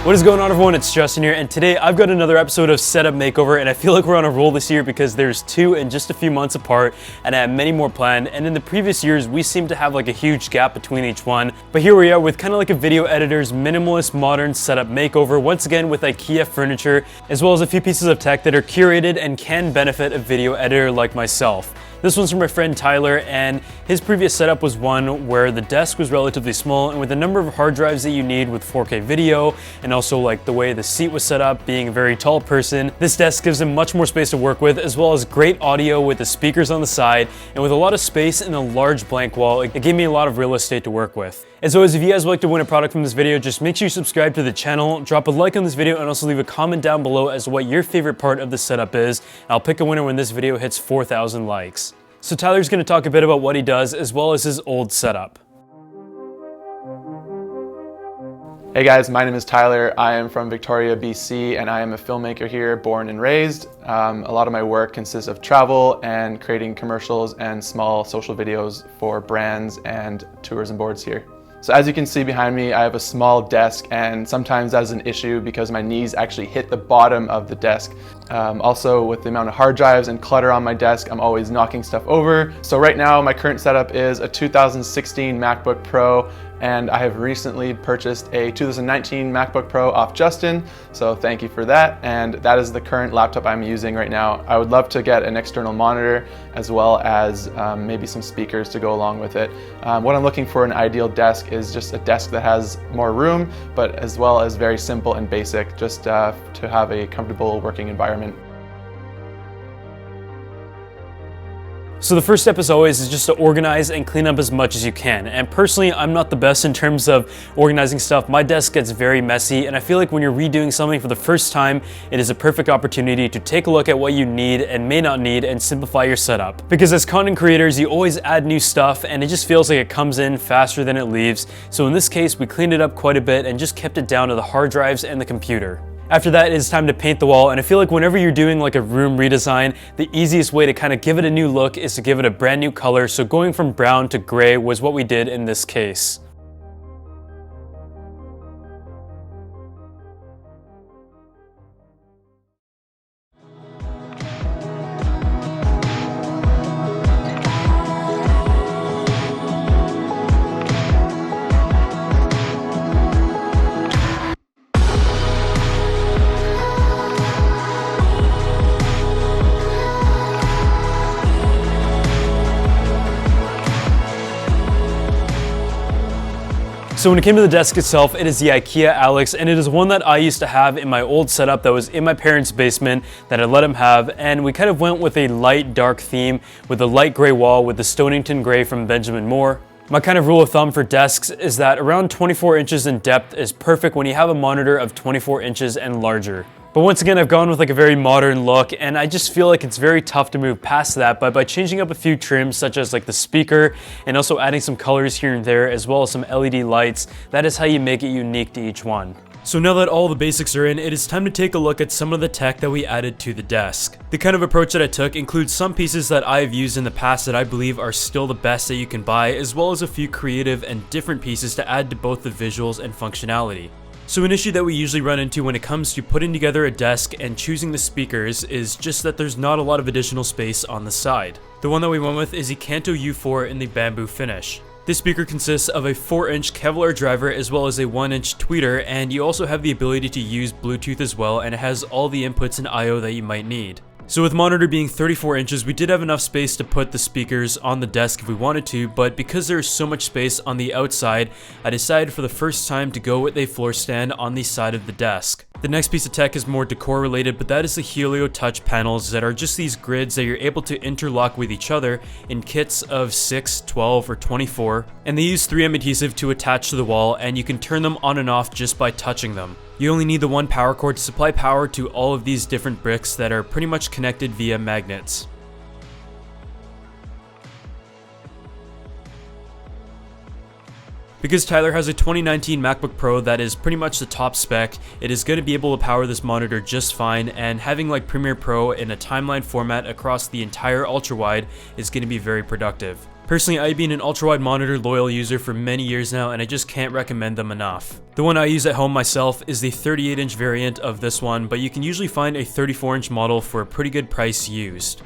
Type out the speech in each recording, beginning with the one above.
What is going on, everyone? It's Justin here, and today I've got another episode of Setup Makeover, and I feel like we're on a roll this year because there's 2 in just a few months apart, and I have many more planned. And in the previous years, we seem to have like a huge gap between each one. But here we are with kind of like a video editor's minimalist modern setup makeover, once again with IKEA furniture, as well as a few pieces of tech that are curated and can benefit a video editor like myself. This one's from my friend Tyler, and his previous setup was one where the desk was relatively small, and with the number of hard drives that you need with 4K video, and also like the way the seat was set up, being a very tall person, this desk gives him much more space to work with, as well as great audio with the speakers on the side, and with a lot of space and a large blank wall, it gave me a lot of real estate to work with. As always, if you guys would like to win a product from this video, just make sure you subscribe to the channel, drop a like on this video, and also leave a comment down below as to what your favorite part of the setup is. I'll pick a winner when this video hits 4,000 likes. So Tyler's going to talk a bit about what he does as well as his old setup. Hey guys, my name is Tyler. I am from Victoria, BC, and I am a filmmaker here, born and raised. A lot of my work consists of travel and creating commercials and small social videos for brands and tourism boards here. So as you can see behind me, I have a small desk, and sometimes that is an issue because my knees actually hit the bottom of the desk. Also, with the amount of hard drives and clutter on my desk, I'm always knocking stuff over. So right now, my current setup is a 2016 MacBook Pro, and I have recently purchased a 2019 MacBook Pro off Justin, so thank you for that. And that is the current laptop I'm using right now. I would love to get an external monitor as well as maybe some speakers to go along with it. What I'm looking for in an ideal desk is just a desk that has more room, but as well as very simple and basic, just to have a comfortable working environment. So the first step, as always, is just to organize and clean up as much as you can. And personally, I'm not the best in terms of organizing stuff. My desk gets very messy, and I feel like when you're redoing something for the first time, it is a perfect opportunity to take a look at what you need and may not need and simplify your setup. Because as content creators, you always add new stuff, and it just feels like it comes in faster than it leaves. So in this case, we cleaned it up quite a bit and just kept it down to the hard drives and the computer. After that, it's time to paint the wall, and I feel like whenever you're doing like a room redesign, the easiest way to kind of give it a new look is to give it a brand new color, so going from brown to gray was what we did in this case. So when it came to the desk itself, it is the IKEA Alex, and it is one that I used to have in my old setup that was in my parents' basement that I let him have, and we kind of went with a light dark theme with a light gray wall with the Stonington gray from Benjamin Moore. My kind of rule of thumb for desks is that around 24 inches in depth is perfect when you have a monitor of 24 inches and larger. But once again, I've gone with like a very modern look, and I just feel like it's very tough to move past that, but by changing up a few trims such as like the speaker and also adding some colors here and there as well as some LED lights, that is how you make it unique to each one. So now that all the basics are in, it is time to take a look at some of the tech that we added to the desk. The kind of approach that I took includes some pieces that I've used in the past that I believe are still the best that you can buy, as well as a few creative and different pieces to add to both the visuals and functionality. So an issue that we usually run into when it comes to putting together a desk and choosing the speakers is just that there's not a lot of additional space on the side. The one that we went with is the Kanto U4 in the bamboo finish. This speaker consists of a 4-inch Kevlar driver as well as a 1-inch tweeter, and you also have the ability to use Bluetooth as well, and it has all the inputs and I/O that you might need. So with monitor being 34 inches, we did have enough space to put the speakers on the desk if we wanted to, but because there is so much space on the outside, I decided for the first time to go with a floor stand on the side of the desk. The next piece of tech is more decor related, but that is the Helio Touch panels that are just these grids that you're able to interlock with each other in kits of 6, 12, or 24, and they use 3M adhesive to attach to the wall, and you can turn them on and off just by touching them. You only need the one power cord to supply power to all of these different bricks that are pretty much connected via magnets. Because Tyler has a 2019 MacBook Pro that is pretty much the top spec, it is going to be able to power this monitor just fine, and having like Premiere Pro in a timeline format across the entire ultra-wide is going to be very productive. Personally, I've been an ultra-wide monitor loyal user for many years now, and I just can't recommend them enough. The one I use at home myself is the 38-inch variant of this one, but you can usually find a 34-inch model for a pretty good price used.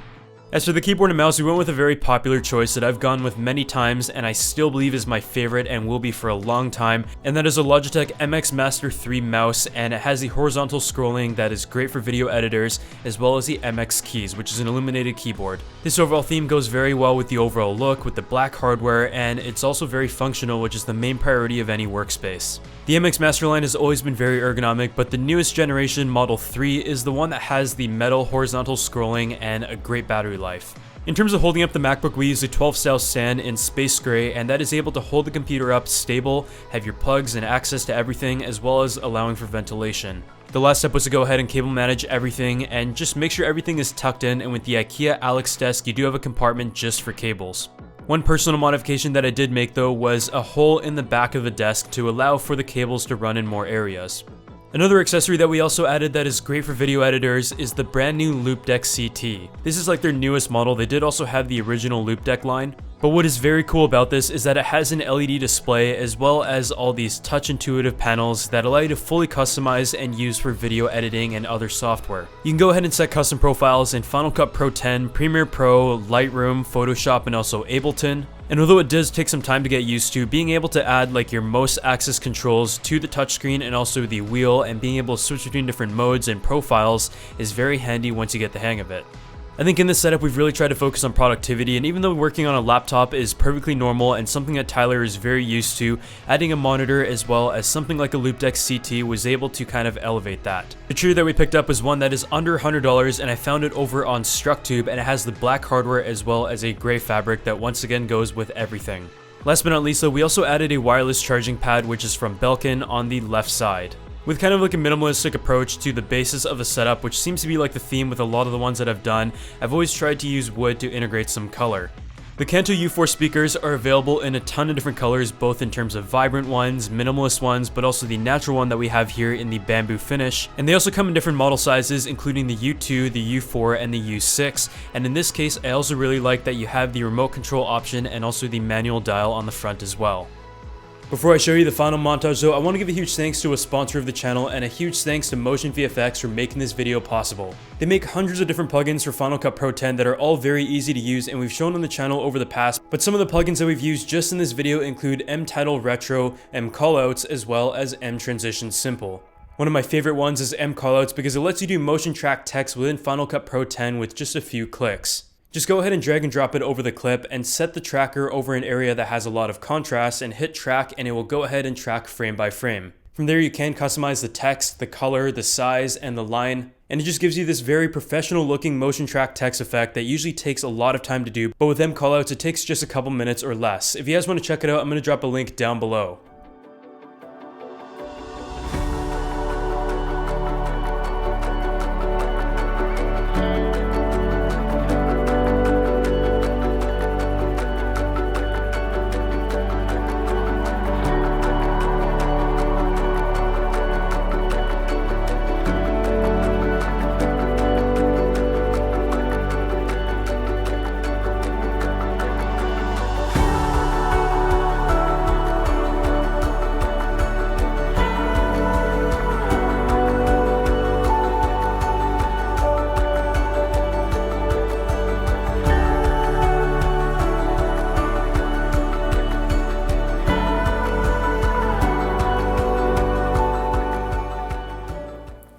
As for the keyboard and mouse, we went with a very popular choice that I've gone with many times and I still believe is my favorite and will be for a long time, and that is a Logitech MX Master 3 mouse, and it has the horizontal scrolling that is great for video editors, as well as the MX keys, which is an illuminated keyboard. This overall theme goes very well with the overall look with the black hardware, and it's also very functional, which is the main priority of any workspace. The MX Master line has always been very ergonomic, but the newest generation Model 3 is the one that has the metal horizontal scrolling and a great battery life. In terms of holding up the MacBook, we use a 12 style stand in space gray, and that is able to hold the computer up stable, have your plugs and access to everything, as well as allowing for ventilation. The last step was to go ahead and cable manage everything and just make sure everything is tucked in, and with the IKEA Alex desk you do have a compartment just for cables. One personal modification that I did make though was a hole in the back of the desk to allow for the cables to run in more areas. Another accessory that we also added that is great for video editors is the brand new Loupedeck CT. This is like their newest model. They did also have the original Loupedeck line, but what is very cool about this is that it has an LED display as well as all these touch intuitive panels that allow you to fully customize and use for video editing and other software. You can go ahead and set custom profiles in Final Cut Pro 10, Premiere Pro, Lightroom, Photoshop, and also Ableton. And although it does take some time to get used to, being able to add like your mouse axis controls to the touchscreen and also the wheel and being able to switch between different modes and profiles is very handy once you get the hang of it. I think in this setup we've really tried to focus on productivity, and even though working on a laptop is perfectly normal and something that Tyler is very used to, adding a monitor as well as something like a Loupedeck CT was able to kind of elevate that. The trigger that we picked up was one that is under $100, and I found it over on StrucTube, and it has the black hardware as well as a gray fabric that once again goes with everything. Last but not least though, we also added a wireless charging pad which is from Belkin on the left side. With kind of like a minimalistic approach to the basis of the setup, which seems to be like the theme with a lot of the ones that I've done, I've always tried to use wood to integrate some color. The Kanto U4 speakers are available in a ton of different colors, both in terms of vibrant ones, minimalist ones, but also the natural one that we have here in the bamboo finish. And they also come in different model sizes, including the U2, the U4, and the U6. And in this case, I also really like that you have the remote control option and also the manual dial on the front as well. Before I show you the final montage though, I want to give a huge thanks to a sponsor of the channel and a huge thanks to Motion VFX for making this video possible. They make hundreds of different plugins for Final Cut Pro 10 that are all very easy to use and we've shown on the channel over the past, but some of the plugins that we've used just in this video include M-Title Retro, M-Callouts, as well as M-Transition Simple. One of my favorite ones is M-Callouts because it lets you do motion track text within Final Cut Pro 10 with just a few clicks. Just go ahead and drag and drop it over the clip and set the tracker over an area that has a lot of contrast and hit track, and it will go ahead and track frame by frame. From there you can customize the text, the color, the size, and the line, and it just gives you this very professional looking motion track text effect that usually takes a lot of time to do, but with M-Callouts it takes just a couple minutes or less. If you guys want to check it out, I'm going to drop a link down below.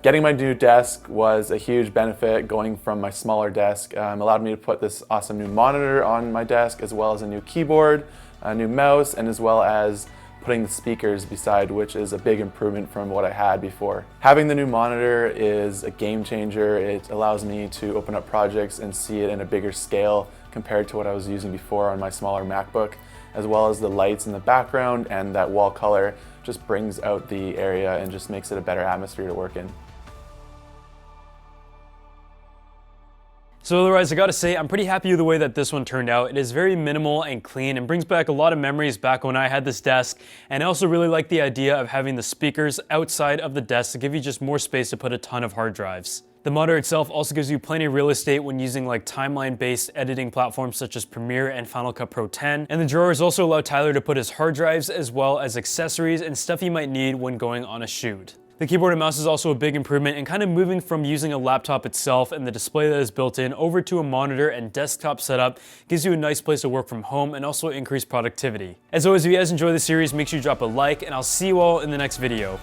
Getting my new desk was a huge benefit. Going from my smaller desk allowed me to put this awesome new monitor on my desk, as well as a new keyboard, a new mouse, and as well as putting the speakers beside, which is a big improvement from what I had before. Having the new monitor is a game changer. It allows me to open up projects and see it in a bigger scale compared to what I was using before on my smaller MacBook, as well as the lights in the background and that wall color just brings out the area and just makes it a better atmosphere to work in. So otherwise, I gotta say, I'm pretty happy with the way that this one turned out. It is very minimal and clean and brings back a lot of memories back when I had this desk. And I also really like the idea of having the speakers outside of the desk to give you just more space to put a ton of hard drives. The monitor itself also gives you plenty of real estate when using like timeline-based editing platforms such as Premiere and Final Cut Pro 10. And the drawers also allow Tyler to put his hard drives as well as accessories and stuff he might need when going on a shoot. The keyboard and mouse is also a big improvement, and kind of moving from using a laptop itself and the display that is built in over to a monitor and desktop setup gives you a nice place to work from home and also increase productivity. As always, if you guys enjoy the series, make sure you drop a like, and I'll see you all in the next video.